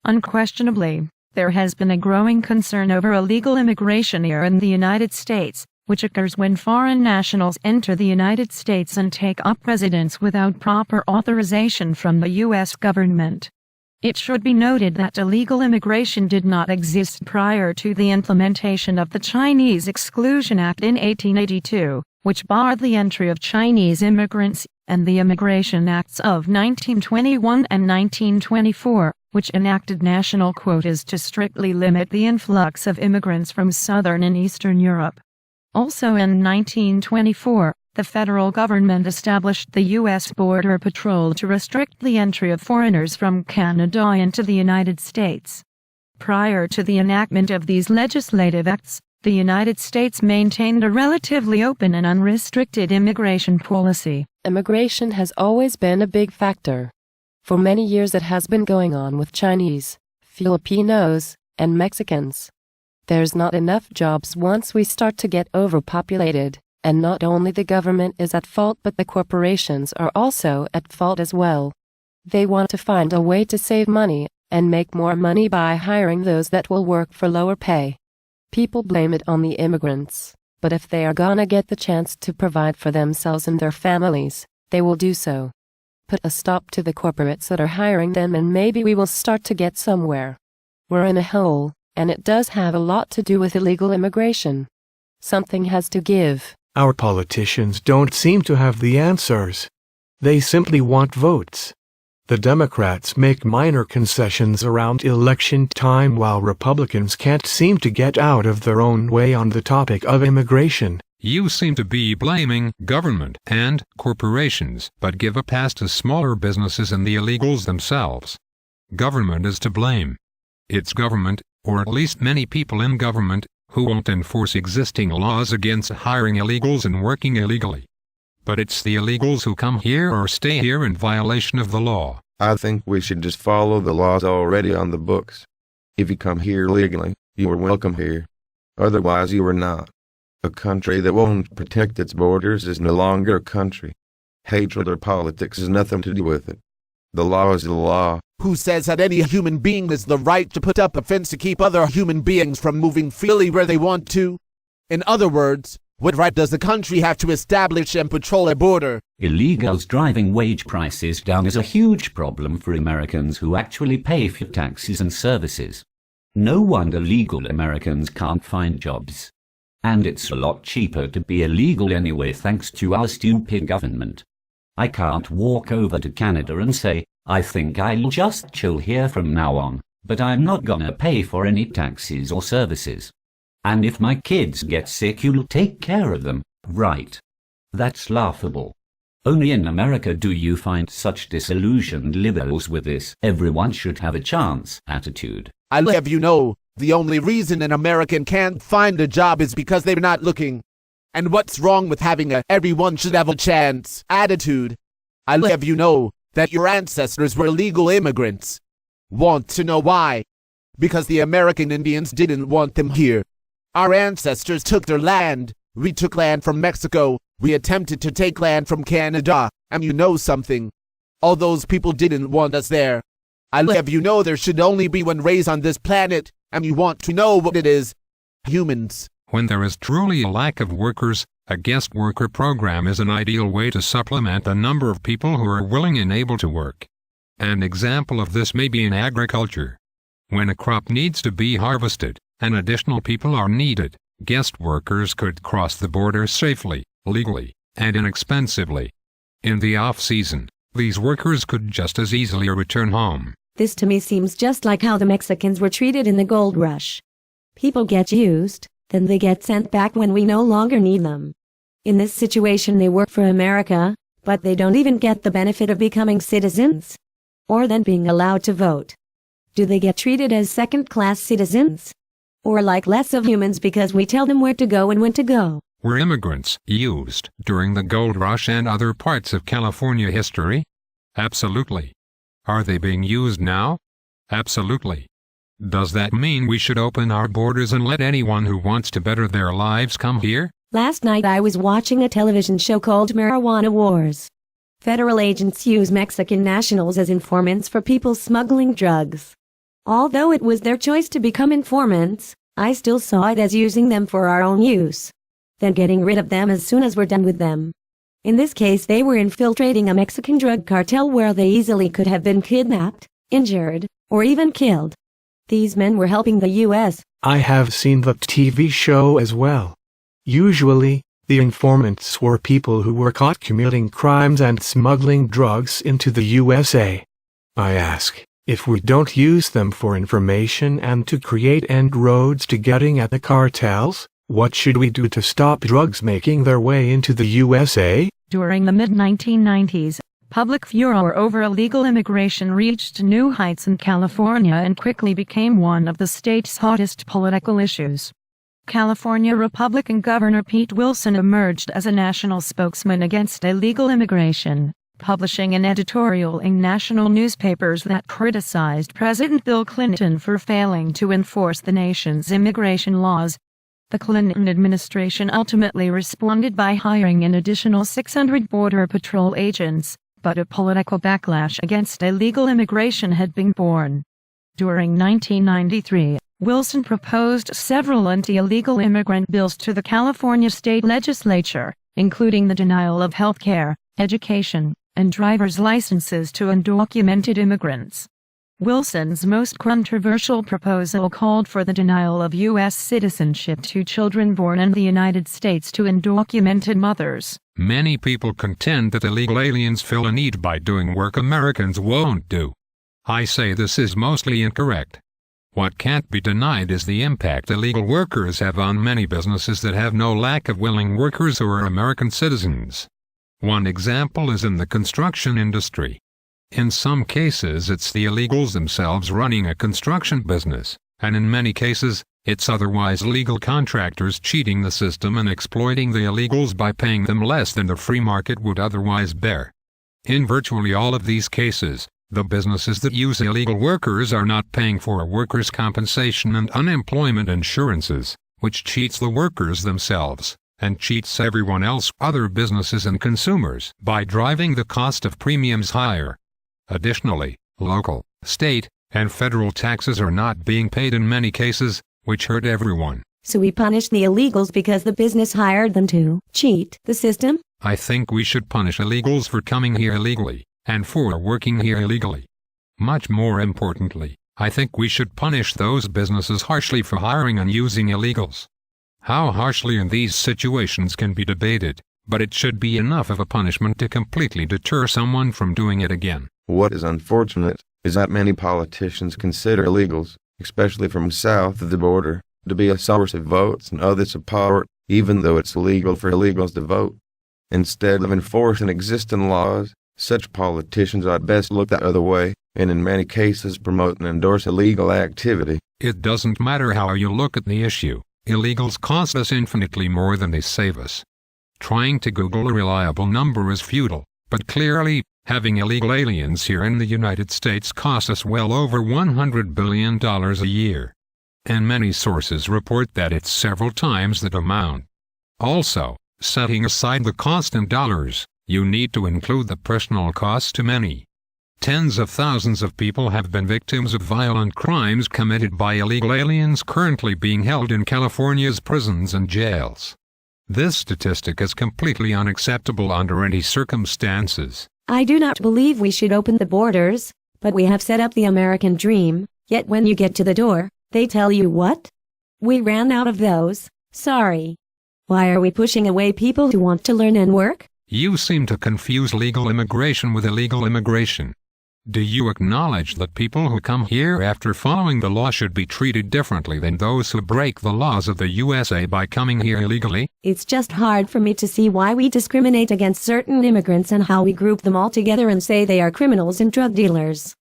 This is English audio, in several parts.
Unquestionably, there has been a growing concern over illegal immigration here in the United States, which occurs when foreign nationals enter the United States and take up residence without proper authorization from the U.S. government. It should be noted that illegal immigration did not exist prior to the implementation of the Chinese Exclusion Act in 1882, which barred the entry of Chinese immigrants, and the Immigration Acts of 1921 and 1924, which enacted national quotas to strictly limit the influx of immigrants from Southern and Eastern Europe. Also in 1924, the federal government established the U.S. Border Patrol to restrict the entry of foreigners from Canada into the United States. Prior to the enactment of these legislative acts, the United States maintained a relatively open and unrestricted immigration policy. Immigration has always been a big factor. For many years it has been going on with Chinese, Filipinos, and Mexicans. There's not enough jobs once we start to get overpopulated, and not only the government is at fault but the corporations are also at fault as well. They want to find a way to save money, and make more money by hiring those that will work for lower pay. People blame it on the immigrants, but if they are gonna get the chance to provide for themselves and their families, they will do so. Put a stop to the corporates that are hiring them and maybe we will start to get somewhere. We're in a hole, and it does have a lot to do with illegal immigration. Something has to give. Our politicians don't seem to have the answers. They simply want votes. The Democrats make minor concessions around election time while Republicans can't seem to get out of their own way on the topic of immigration. You seem to be blaming government and corporations, but give a pass to smaller businesses and the illegals themselves. Government is to blame. It's government, or at least many people in government, who won't enforce existing laws against hiring illegals and working illegally. But it's the illegals who come here or stay here in violation of the law. I think we should just follow the laws already on the books. If you come here legally, you are welcome here. Otherwise you are not. A country that won't protect its borders is no longer a country. Hatred or politics has nothing to do with it. The law is the law. Who says that any human being has the right to put up a fence to keep other human beings from moving freely where they want to? In other words, what right does the country have to establish and patrol a border? Illegals driving wage prices down is a huge problem for Americans who actually pay for taxes and services. No wonder legal Americans can't find jobs. And it's a lot cheaper to be illegal anyway thanks to our stupid government. I can't walk over to Canada and say, I think I'll just chill here from now on, but I'm not gonna pay for any taxes or services. And if my kids get sick you'll take care of them, right? That's laughable. Only in America do you find such disillusioned liberals with this everyone should have a chance attitude. I'll have you know, the only reason an American can't find a job is because they're not looking. And what's wrong with having a everyone should have a chance attitude? I'll have you know that your ancestors were illegal immigrants. Want to know why? Because the American Indians didn't want them here. Our ancestors took their land. We took land from Mexico. We attempted to take land from Canada. And you know something? All those people didn't want us there. I'll have you know there should only be one race on this planet, and you want to know what it is? Humans. When there is truly a lack of workers, a guest worker program is an ideal way to supplement the number of people who are willing and able to work. An example of this may be in agriculture. When a crop needs to be harvested, and additional people are needed, guest workers could cross the border safely, legally, and inexpensively. In the off-season, these workers could just as easily return home. This to me seems just like how the Mexicans were treated in the gold rush. People get used, then they get sent back when we no longer need them. In this situation they work for America, but they don't even get the benefit of becoming citizens. Or then being allowed to vote. Do they get treated as second-class citizens? Or like less of humans because we tell them where to go and when to go? Were immigrants used during the gold rush and other parts of California history? Absolutely. Are they being used now? Absolutely. Does that mean we should open our borders and let anyone who wants to better their lives come here? Last night I was watching a television show called Marijuana Wars. Federal agents use Mexican nationals as informants for people smuggling drugs. Although it was their choice to become informants, I still saw it as using them for our own use, then getting rid of them as soon as we're done with them. In this case, they were infiltrating a Mexican drug cartel where they easily could have been kidnapped, injured, or even killed. These men were helping the U.S. I have seen the TV show as well. Usually, the informants were people who were caught committing crimes and smuggling drugs into the USA. I ask, if we don't use them for information and to create end roads to getting at the cartels, what should we do to stop drugs making their way into the USA? During the mid-1990s, public furor over illegal immigration reached new heights in California and quickly became one of the state's hottest political issues. California Republican Governor Pete Wilson emerged as a national spokesman against illegal immigration, publishing an editorial in national newspapers that criticized President Bill Clinton for failing to enforce the nation's immigration laws. The Clinton administration ultimately responded by hiring an additional 600 Border Patrol agents, but a political backlash against illegal immigration had been born. During 1993, Wilson proposed several anti-illegal immigrant bills to the California state legislature, including the denial of health care, education, and driver's licenses to undocumented immigrants. Wilson's most controversial proposal called for the denial of U.S. citizenship to children born in the United States to undocumented mothers. Many people contend that illegal aliens fill a need by doing work Americans won't do. I say this is mostly incorrect. What can't be denied is the impact illegal workers have on many businesses that have no lack of willing workers who are American citizens. One example is in the construction industry. In some cases, it's the illegals themselves running a construction business, and in many cases, it's otherwise legal contractors cheating the system and exploiting the illegals by paying them less than the free market would otherwise bear. In virtually all of these cases, the businesses that use illegal workers are not paying for workers' compensation and unemployment insurances, which cheats the workers themselves, and cheats everyone else, other businesses and consumers, by driving the cost of premiums higher. Additionally, local, state, and federal taxes are not being paid in many cases, which hurt everyone. So we punish the illegals because the business hired them to cheat the system? I think we should punish illegals for coming here illegally, and for working here illegally. Much more importantly, I think we should punish those businesses harshly for hiring and using illegals. How harshly in these situations can be debated, but it should be enough of a punishment to completely deter someone from doing it again. What is unfortunate is that many politicians consider illegals, especially from south of the border, to be a source of votes and other support, even though it's illegal for illegals to vote. Instead of enforcing existing laws, such politicians ought best look the other way, and in many cases promote and endorse illegal activity. It doesn't matter how you look at the issue, illegals cost us infinitely more than they save us. Trying to Google a reliable number is futile, but clearly, having illegal aliens here in the United States costs us well over $100 billion a year. And many sources report that it's several times that amount. Also, setting aside the cost in dollars, you need to include the personal costs to many. Tens of thousands of people have been victims of violent crimes committed by illegal aliens currently being held in California's prisons and jails. This statistic is completely unacceptable under any circumstances. I do not believe we should open the borders, but we have set up the American dream, yet when you get to the door, they tell you what? We ran out of those, sorry. Why are we pushing away people who want to learn and work? You seem to confuse legal immigration with illegal immigration. Do you acknowledge that people who come here after following the law should be treated differently than those who break the laws of the USA by coming here illegally? It's just hard for me to see why we discriminate against certain immigrants and how we group them all together and say they are criminals and drug dealers.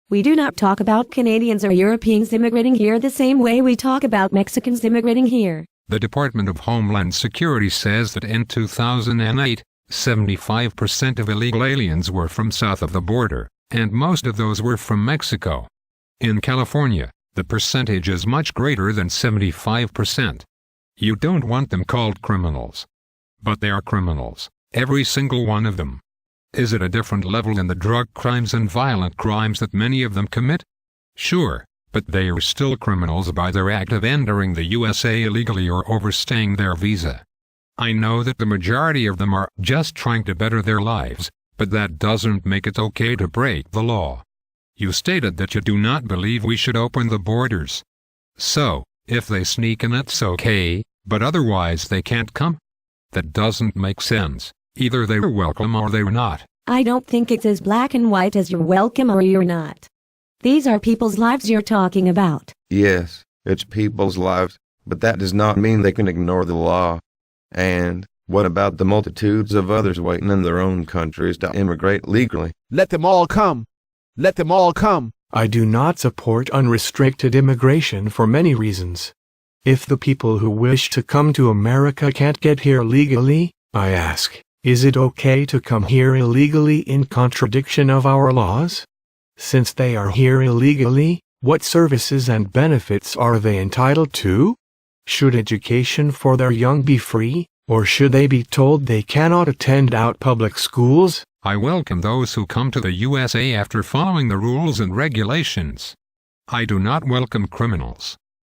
We do not talk about Canadians or Europeans immigrating here the same way we talk about Mexicans immigrating here. The Department of Homeland Security says that in 2008, 75% of illegal aliens were from south of the border, and most of those were from Mexico. In California, the percentage is much greater than 75%. You don't want them called criminals. But they are criminals, every single one of them. Is it a different level in the drug crimes and violent crimes that many of them commit? Sure, but they are still criminals by their act of entering the USA illegally or overstaying their visa. I know that the majority of them are just trying to better their lives, but that doesn't make it okay to break the law. You stated that you do not believe we should open the borders. So, if they sneak in, it's okay, but otherwise they can't come? That doesn't make sense. Either they're welcome or they're not. I don't think it's as black and white as you're welcome or you're not. These are people's lives you're talking about. Yes, it's people's lives, but that does not mean they can ignore the law. And what about the multitudes of others waiting in their own countries to immigrate legally? Let them all come. Let them all come. I do not support unrestricted immigration for many reasons. If the people who wish to come to America can't get here legally, I ask, is it okay to come here illegally in contradiction of our laws? Since they are here illegally, what services and benefits are they entitled to? Should education for their young be free, or should they be told they cannot attend out public schools? I welcome those who come to the USA after following the rules and regulations. I do not welcome criminals.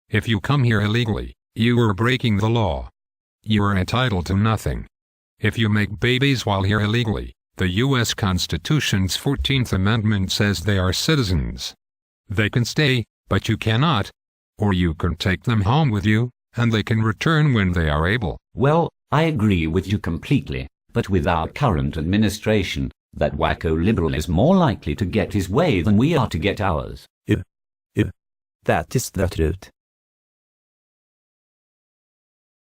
If you come here illegally, you are breaking the law. You are entitled to nothing. If you make babies while here illegally, the U.S. Constitution's 14th Amendment says they are citizens. They can stay, but you cannot. Or you can take them home with you, and they can return when they are able. Well, I agree with you completely, but with our current administration, that wacko liberal is more likely to get his way than we are to get ours. That is the truth.